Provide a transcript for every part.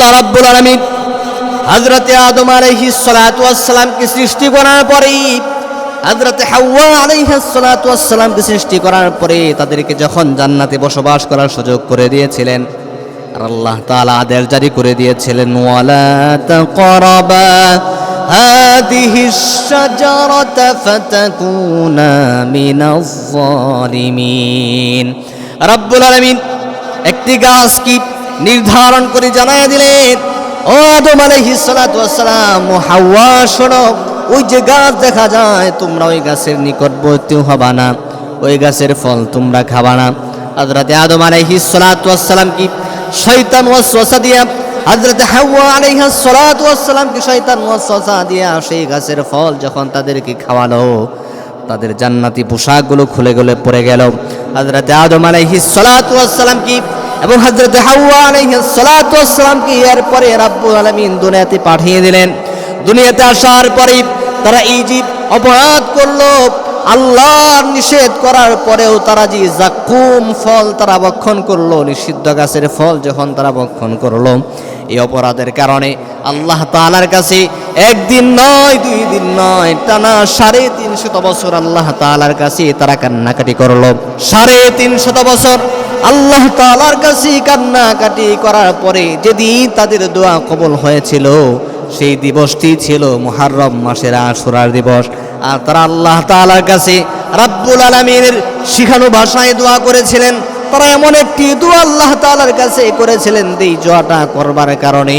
আল্লাহ রাব্বুল আলামিন হযরতে আদম আলাইহিস সালাতু ওয়াস সালামকে সৃষ্টি করার পরেই হযরতে হাওয়া আলাইহিস সালাতু ওয়াস সালামকে সৃষ্টি করার পরে তাদেরকে যখন জান্নাতে বসবাস করার সুযোগ করে দিয়েছিলেন, আর আল্লাহ তাআলা আদেশ জারি করে দিয়েছিলেন, ওয়ালা তাকরাবা হাদিহিস শাজারাতা ফাতাকুনা মিনাজ জালিমিন। রাব্বুল আলামিন একটি গাছ কি নির্ধারণ করে জানায় দিলেন, ও আদম আলাইহিস সালাতু ওয়াস সালাম ও হাওয়া, শোনো, ওই যে গাছ দেখা যায় তোমরা ওই গাছের নিকটবর্তী হবা না, ওই গাছের ফল তোমরা খাবা না। হযরতে আদম আলাইহিস সালাতু ওয়াস সালাম কি শয়তান ওয়াসওয়াসা দিয়া হযরতে হাওয়া আলাইহিস সালাতু ওয়াস সালামকে শয়তান ওয়াসওয়াসা দিয়া সেই গাছের ফল যখন তাদেরকে খাওয়ালো, তাদের জান্নাতি পোশাকগুলো খুলে গলে পড়ে গেল। হযরতে আদম আলাইহিস সালাতু ওয়াস সালাম কি এবং হযরতে হাওয়া আলাইহিস সালাতু ওয়াস সালাম কি এরপরে রাব্বুল আলামিন দুনিয়াতে পাঠিয়ে দিলেন। দুনিয়াতে আসার পরে তারা এই যে অপরাধ করলো, আল্লাহর নিষেধ করার পরেও তারা যে জাকুম ফল তারা ভক্ষণ করলো, নিষিদ্ধ গাছের ফল যখন তারা ভক্ষণ করলো, এই অপরাধের কারণে আল্লাহ তাআলার কাছে একদিন নয়, 2 দিন নয়, টানা 350 বছর আল্লাহ তাআলার কাছে তারা কান্নাকাটি করলো। 350 বছর আল্লাহ তাআলার কাছে কান্নাকাটি করার পরে যেদিন তাদের দোয়া কবুল হয়েছিল, সেই দিবসটি ছিল মুহররম মাসের আশুরার দিবস। আর তারা আল্লাহ তাআলার কাছে রাব্বুল আলামিনের শিখানো ভাষায় দোয়া করেছিলেন। তারা এমন একটি দোয়া আল্লাহ তাআলার কাছে করেছিলেন, এই দোয়াটা করবার কারণে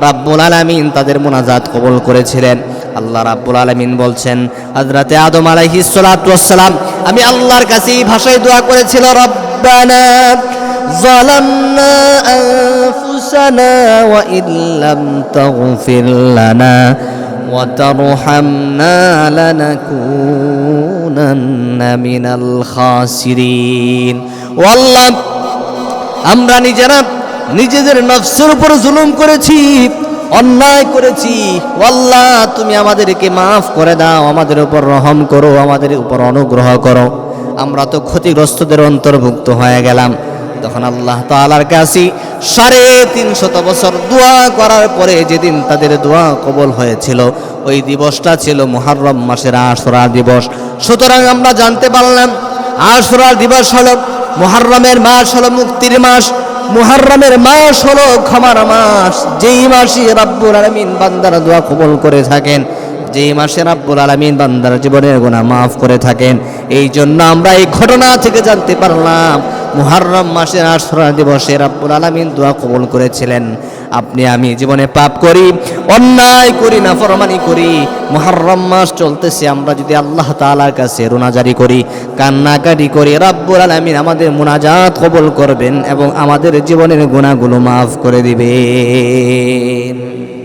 রাব্বুল আলামিন তাদের মুনাজাত কবুল করেছিলেন। আল্লাহ রাব্বুল আলামিন বলছেন, হযরতে আদম আলাইহিস সালাতু ওয়াস সালাম আমি আল্লাহর কাছে এই ভাষায় দোয়া করেছিল, রব্বানা যালামনা আনফুসানা ওয়া ইল্লাম তাগফির লানা ওয়া তারহামনা লানাকুনান্না মিনাল খাসিরিন। ও আল্লাহ, আমরা নিজেরা নিজেদের নফসের উপর জুলুম করেছি, অন্যায় করেছি। ও আল্লাহ, তুমি আমাদেরকে মাফ করে দাও, আমাদের উপর রহম করো, আমাদের উপর অনুগ্রহ করো। আমরা তো ক্ষতিগ্রস্তদের অন্তর্ভুক্ত হয়ে গেলাম। তখন আল্লাহ তাআলার কাছে 350 বছর দোয়া করার পরে যেদিন তাদের দোয়া কবুল হয়েছিল, ওই দিবসটা ছিল মুহররম মাসের আশুরা দিবস। সুতরাং আমরা জানতে পারলাম আশুরা দিবস হলো মুহররমের মাস, হলো মুক্তির মাস। মুহররমের মাস হলো ক্ষমার মাস, যেই মাসে রাব্বুল আলামিন বান্দার দোয়া কবুল করে থাকেন, যেই মাসে রাব্বুল আলামিন বান্দার জীবনের গুনাহ মাফ করে থাকেন। এই জন্য আমরা এই ঘটনা থেকে জানতে পারলাম মুহররম মাসের আশুরা দিবসে রাব্বুল আলামিন দোয়া কবুল করেছিলেন। আপনি আমি জীবনে পাপ করি, অন্যায় করি, নাফরমানি করি, মুহররম মাস চলতেছে, আমরা যদি আল্লাহ তাআলার কাছে রোনাজারি করি, কান্নাকাটি করি, রাব্বুল আলামিন আমাদের মুনাজাত কবুল করবেন এবং আমাদের জীবনের গুনাহগুলো মাফ করে দিবেন।